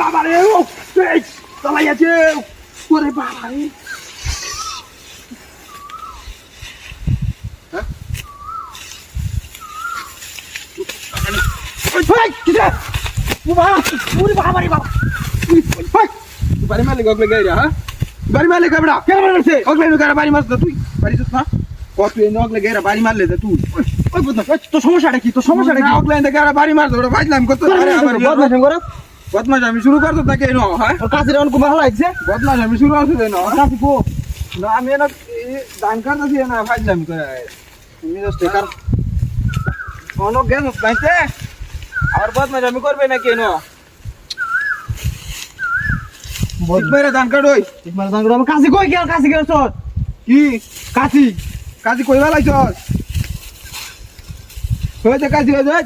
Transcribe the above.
বাবা রে ও এই চালাই আছে ওরে বাবা রে হ্যাঁ ওই ভাই কি রে ও বাবা ওরে বাবা রে বাবা ভাই বাড়ি মারলে গগলে গাইরা হ্যাঁ বাড়ি মারলে কাবড়া কেন মারছে গগলে গাইরা বাড়ি মারছ তুই বাড়ি যাস না কত এ গগলে গাইরা বাড়ি মারলে তুই ওই বদনা তো সমস্যাটা কি গগলে গাইরা বাড়ি মারছ ওরা বাইলাম কত আরে আমার বদনা করো বদমাশ আমি শুরু করতে তাকে এনো হ্যাঁ তোর কাছে অন কুমা লাগছে বদমাশ আমি শুরু করতে দেন কাছে কো না আমি না দান করতেছি না ফাইলাম করে তুমি তো স্টিকার কোন গেম পাইছে আর বদমাশ আমি করবে না কেন ঠিক মেরে দান কাট ওই ঠিক মার দাঙ্গড় আমার কাছে কই গেল কাছে গেল তোর কি কাছে কাজী কইবা লাইছস হইতে কাজী হয়ে যায়